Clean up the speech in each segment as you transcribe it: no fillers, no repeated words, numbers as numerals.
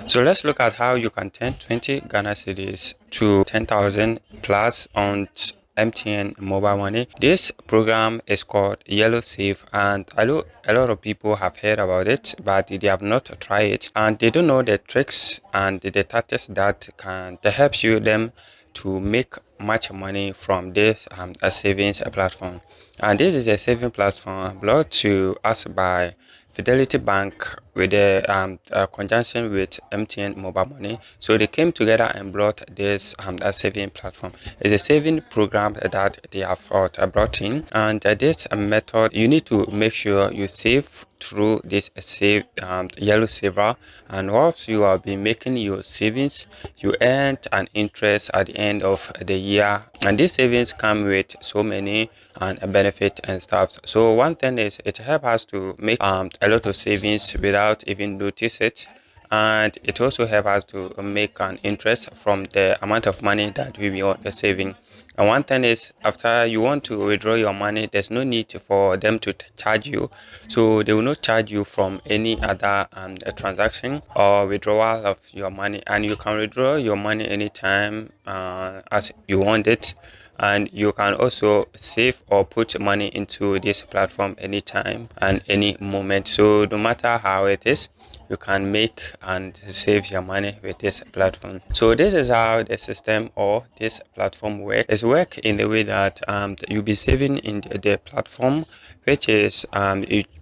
So let's look at how you can turn 20 Ghana cedis to 10,000 plus on MTN Mobile Money. This program is called Yello Save, and I know a lot of people have heard about it, but they have not tried it, and they don't know the tricks and the tactics that helps you them to make much money from this a savings platform. And this is a saving platform brought to us by Fidelity Bank with a conjunction with MTN Mobile Money. So they came together and brought this a saving platform. It's a saving program that they have brought in, and this method you need to make sure you save through this save Yello saver, and whilst you have been making your savings, you earn an interest at the end of the year, and these savings come with so many and benefit and stuff. So one thing is it helps us to make a lot of savings without even notice it, and it also helps us to make an interest from the amount of money that we are saving. And one thing is, after you want to withdraw your money, there's no need for them to charge you. So they will not charge you from any other transaction or withdrawal of your money. And you can withdraw your money anytime as you want it. And you can also save or put money into this platform anytime and any moment. So no matter how it is, you can make and save your money with this platform. So this is how the system or this platform works. It's work in the way that you'll be saving in the platform, which is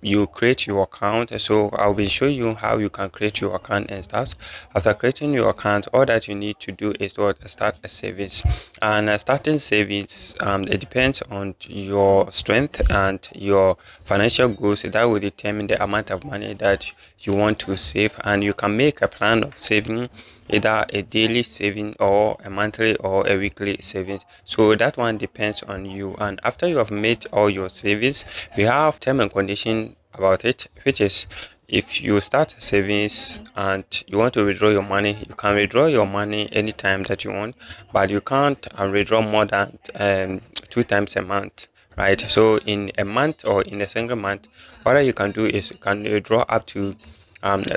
you create your account. So I'll be showing you how you can create your account and stuff. After creating your account, all that you need to do is to start a savings. And starting savings, it depends on your strength and your financial goals. That will determine the amount of money that you want to save, and you can make a plan of saving, either a daily saving or a monthly or a weekly savings. So that one depends on you. And after you have made all your savings, we have term and condition about it, which is if you start savings and you want to withdraw your money, you can withdraw your money anytime that you want, but you can't withdraw more than 2 times a month, right? So in a month or in a single month, what you can do is you can withdraw up to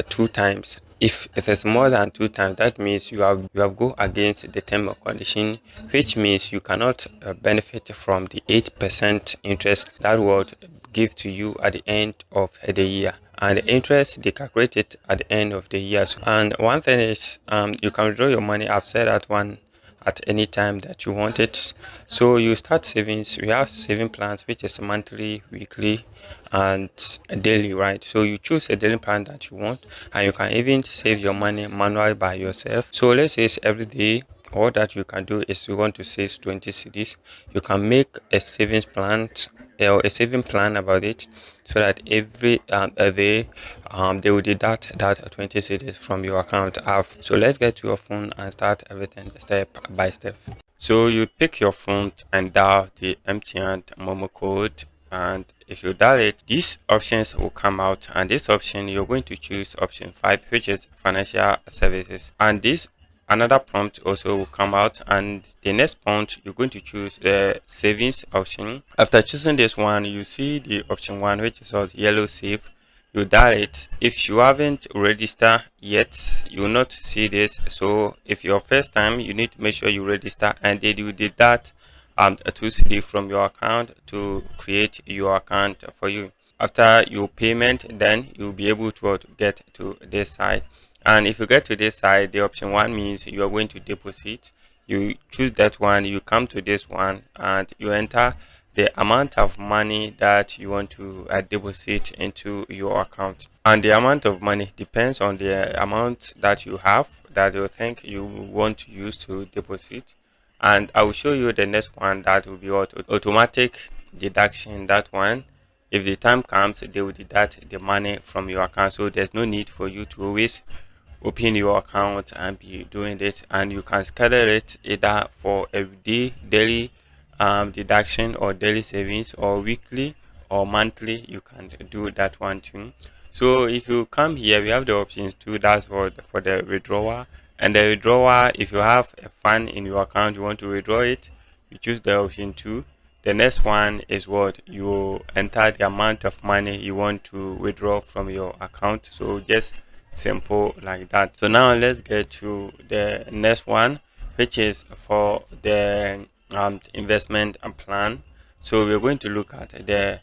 2 times. If it is more than 2 times, that means you have go against the term or condition, which means you cannot benefit from the 8% interest that would give to you at the end of the year. And the interest they calculate it at the end of the year. And one thing is you can withdraw your money. I've said that one at any time that you want it. So you start savings. We have saving plans, which is monthly, weekly, and daily, right? So you choose a daily plan that you want, and you can even save your money manually by yourself. So let's say it's every day. All that you can do is you want to save 20 cedis. You can make a savings plan or a saving plan about it, so that every a day they will deduct that 20 cedis from your account. So let's get to your phone and start everything step by step. So you pick your phone and dial the MTN MoMo code, and if you dial it, these options will come out, and this option you're going to choose option 5, which is financial services, and this another prompt also will come out, and the next prompt you're going to choose the savings option. After choosing this one, you see the option 1, which is called Yello Save. You dial it. If you haven't registered yet, you will not see this. So if your first time, you need to make sure you register, and they do that a 2 CD from your account to create your account for you. After your payment, then you'll be able to get to this side. And if you get to this side, the option 1 means you are going to deposit. You choose that one, you come to this one, and you enter the amount of money that you want to deposit into your account. And the amount of money depends on the amount that you have that you think you want to use to deposit. And I will show you the next one, that will be automatic deduction. That one, if the time comes, they will deduct the money from your account, so there's no need for you to always open your account and be doing it. And you can schedule it either for a day daily deduction, or daily savings, or weekly or monthly. You can do that one too. So if you come here, we have the options too. That's for the withdrawal. And the withdrawal, if you have a fund in your account, you want to withdraw it, you choose the option 2. The next one is what you enter the amount of money you want to withdraw from your account. So just simple like that. So now let's get to the next one, which is for the investment and plan. So we're going to look at the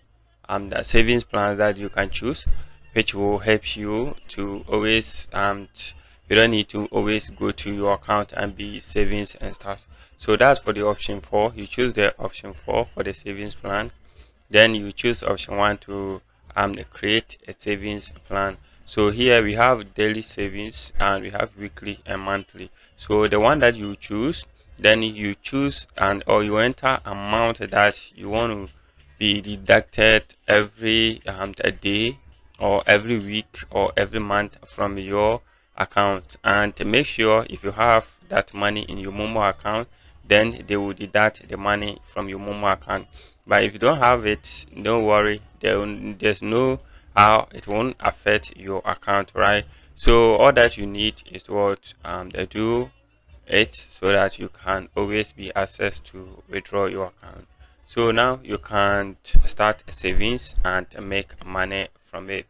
savings plans that you can choose, which will help you to always you don't need to always go to your account and be savings and stuff. So that's for the option 4. You choose the option 4 for the savings plan. Then you choose option 1 to create a savings plan. So here we have daily savings and we have weekly and monthly. So the one that you choose, then you choose and or you enter amount that you want to be deducted every a day or every week or every month from your account. And to make sure if you have that money in your Momo account, then they will deduct the money from your Momo account. But if you don't have it, don't worry. There's no how it won't affect your account, right? So all that you need is what they do it so that you can always be access to withdraw your account. So now you can start a savings and make money from it.